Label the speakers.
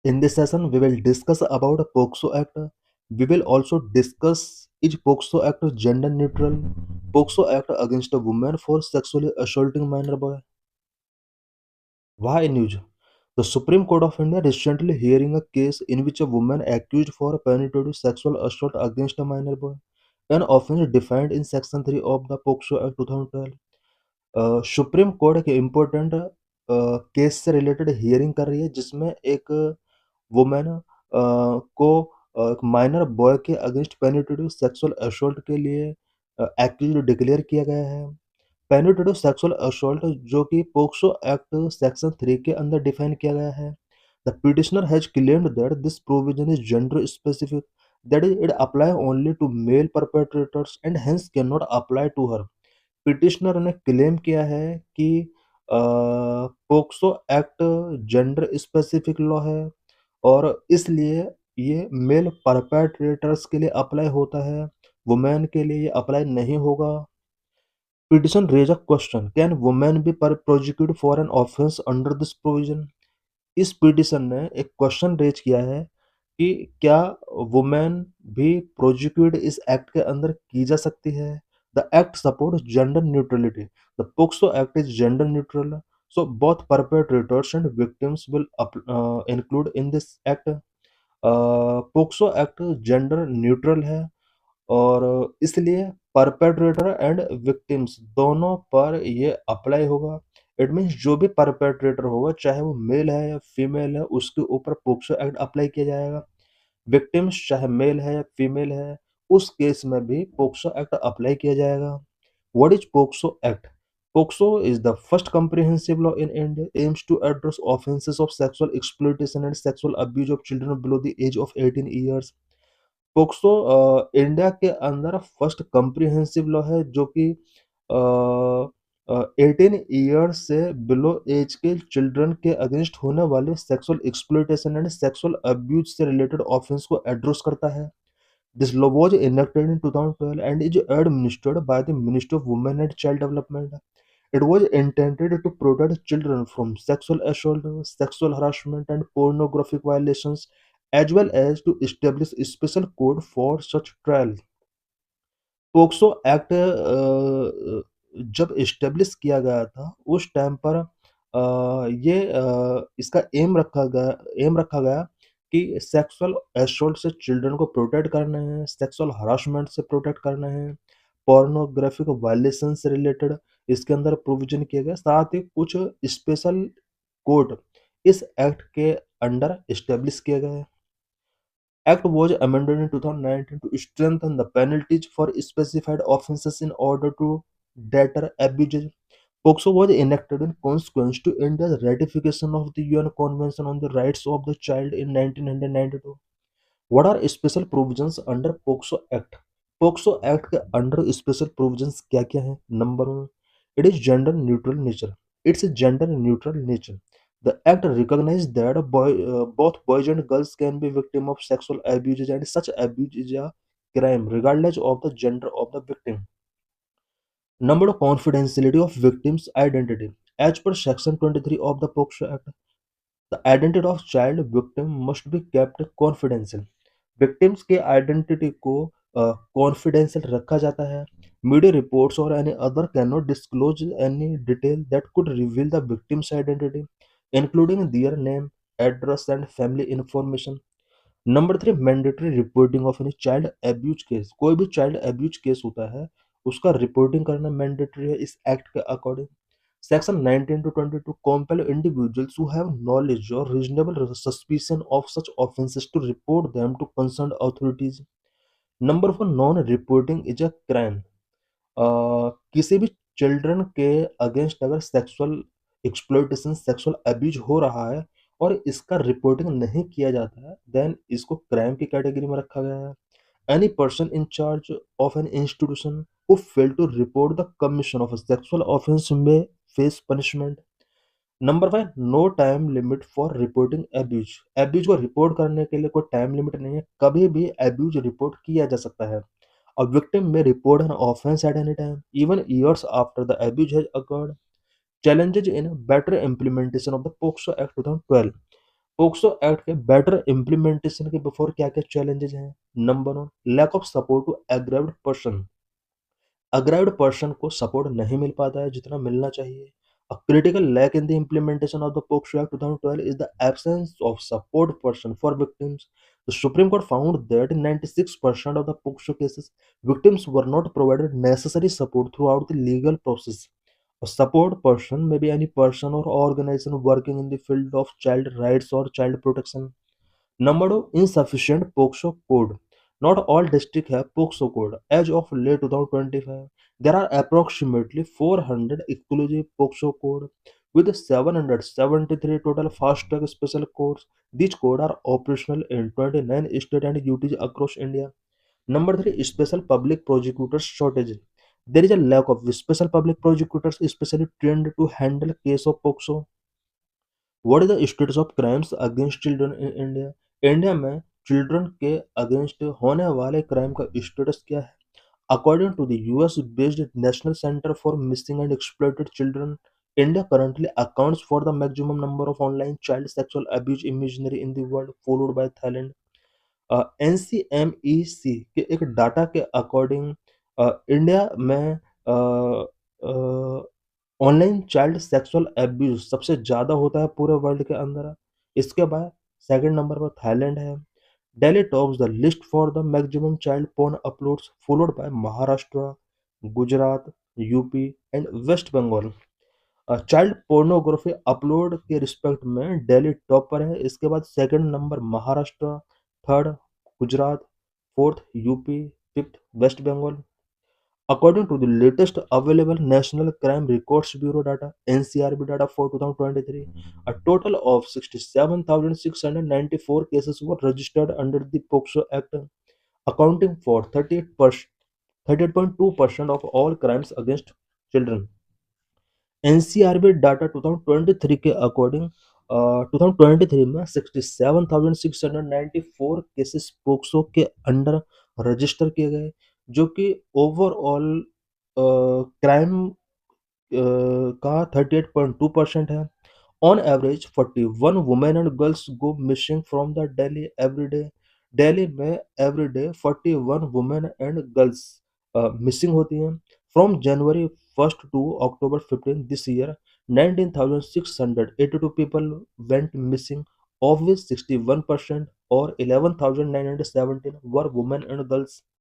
Speaker 1: In this session, we will discuss about POXO Act. We will also discuss is POXO Act gender neutral? POXO Act against a woman for sexually assaulting minor boy. Why news? The Supreme Court of India recently hearing a case in which a woman accused for penetrative sexual assault against a minor boy, an offence defined in Section 3 of the POXO Act 2012। Supreme court एक important case से related hearing कर रही है जिसमें एक women को एक minor boy के अगेंस्ट पेनिट्रेटिव सेक्सुअल असॉल्ट के लिए एक्यूज डिक्लेयर किया गया है। पेनिट्रेटिव सेक्सुअल असॉल्ट जो कि पोक्सो एक्ट सेक्शन 3 के अंदर डिफाइन किया गया है। The petitioner has claimed that this provision is gender specific, that is it apply only to male perpetrators and hence can not apply to her. Petitioner ने claim किया है कि POCSO act gender specific law है और इसलिए ये mail perpetrators के लिए अप्लाई होता है, वुमेन के लिए ये अप्लाई नहीं होगा। Petition raise a question, can women be prosecuted for an offence under this provision? इस पिटिशन ने एक क्वेश्चन रेज किया है कि क्या वुमेन भी प्रोसिक्यूट इस एक्ट के अंदर की जा सकती है। The act support gender neutrality, the POCSO act is gender neutral, so both perpetrators and victims will include in this act. POCSO act gender neutral है और इसलिए परपेट्रेटर एंड विक्टिम्स दोनों पर ये अप्लाई होगा। इट मीन्स जो भी perpetrator होगा चाहे वो मेल है या फीमेल है उसके ऊपर पोक्सो एक्ट अप्लाई किया जाएगा। विक्टिम्स चाहे मेल है या फीमेल है उस केस में भी पोक्सो एक्ट अप्लाई किया जाएगा। What is POCSO act? POCSO is the first comprehensive law in India aims to address offenses of sexual exploitation and sexual abuse of children below the age of 18 years। POCSO India के अंदर first comprehensive law है जो कि 18 years से below as के children के against होने वाले sexual exploitation and sexual abuse से रिलेटेड ऑफेंस को एड्रेस करता है। This law was enacted in 2012 and is administered by the Ministry of Women and Child Development। It was intended to protect children from sexual assault, sexual harassment, and pornographic violations, as well as to establish a special code for such trial। POCSO act जब establish किया गया था उस time पर इसका M रखा गया कि सेक्सुअल असॉल्ट से चिल्ड्रन को प्रोटेक्ट करना है, सेक्सुअल हरासमेंट से प्रोटेक्ट करना है, पोर्नोग्राफिक वायलेशन से रिलेटेड इसके अंदर प्रोविजन किया गया। साथ ही कुछ स्पेशल कोड इस एक्ट के अंडर एस्टेब्लिश किया गया है। Act was amended in 2019 to strengthen the penalties for specified offences in order to deter abuses. POCSO was enacted in consequence to India's ratification of the UN Convention on the Rights of the Child in 1992। What are special provisions under POCSO Act? POCSO Act के under special provisions क्या क्या हैं? Number one, it is gender neutral nature. It's a gender neutral nature. The act recognizes that both boys and girls can be victim of sexual abuse and such abuse is a crime regardless of the gender of the victim। Number two, confidentiality of victim's identity. As per Section 23 of the POCSO Act, the identity of child victim must be kept confidential। Victims के identity को confidential रखा जाता है। Media reports और any other can not disclose any detail that could reveal the victims identity including their name, address and family information. Number three, mandatory reporting of any child abuse case. कोई भी child abuse case होता है उसका reporting करना mandatory है इस act के according. Section 19 to 22 compel individuals who have knowledge or reasonable suspicion of such offences to report them to concerned authorities। Number four, non reporting is a crime. किसी भी children के against अगर sexual exploitation, sexual abuse हो रहा है और इसका reporting नहीं किया जाता है देन इसको क्राइम की कैटेगरी में रखा गया है। Any person in charge of an institution who fail to report the commission of a sexual offense may face punishment। Number five, no time limit for reporting abuse. Abuse को report करने के लिए कोई time limit नहीं है, कभी भी abuse report किया जा सकता है। A victim may report an offense at any time, even years after the abuse has occurred। Challenges in better implementation of the POCSO Act 2012। POCSO act के बेटर इम्प्लीमेंटेशन के बिफोर क्या-क्या challenges हैं? Number 1, lack of support to aggrieved person. Aggrieved person को support नहीं मिल पाता है जितना मिलना चाहिए। A critical lack in the implementation of the POCSO Act 2012 is the absence of support person for victims. The Supreme Court found that in 96% of the POCSO cases, victims were not provided necessary support throughout the legal process. A support person may be any person or organization working in the field of child rights or child protection. Number two, insufficient POCSO code. Not all districts have POCSO code. As of late 2025, there are approximately 400 exclusive POCSO code with 773 total fast track special codes. These codes are operational in 29 states and UTs across India. Number three, special public prosecutors shortage. There is a lack of special public prosecutors, especially trained to handle case of POCSO. What is the status of crimes against children in India? India में children के against होने वाले crime का status क्या है? According to the US based national centre for missing and exploited children, India currently accounts for the maximum number of online child sexual abuse imagery in the world, followed by Thailand. एनसीएमईसी के एक data के according India में online child sexual abuse सबसे ज़्यादा होता है पूरे world के अंदर। इसके बाद सेकंड नंबर पर थाईलैंड है। Delhi tops the list for the maximum child porn uploads, followed by Maharashtra, Gujarat, UP and West Bengal. Child pornography upload के रिस्पेक्ट में दिल्ली टॉप पर है। इसके बाद second number Maharashtra, third Gujarat, fourth UP, fifth West Bengal. According to the latest available National Crime Records Bureau data (NCRB) data for 2023, a total of 67,694 cases were registered under the POCSO Act, accounting for 38.2% of all crimes against children. NCRB data 2023 के according 2023 में 67,694 cases POCSO के under register किए गए, जो कि overall crime का 38.2% है। On average, 41 women and girls go missing from the Delhi every day. Delhi में every day 41 women and girls missing होती हैं। From January 1st to October 15 this year, 19,682 people went missing, of which 61% or 11,917 were women and girls.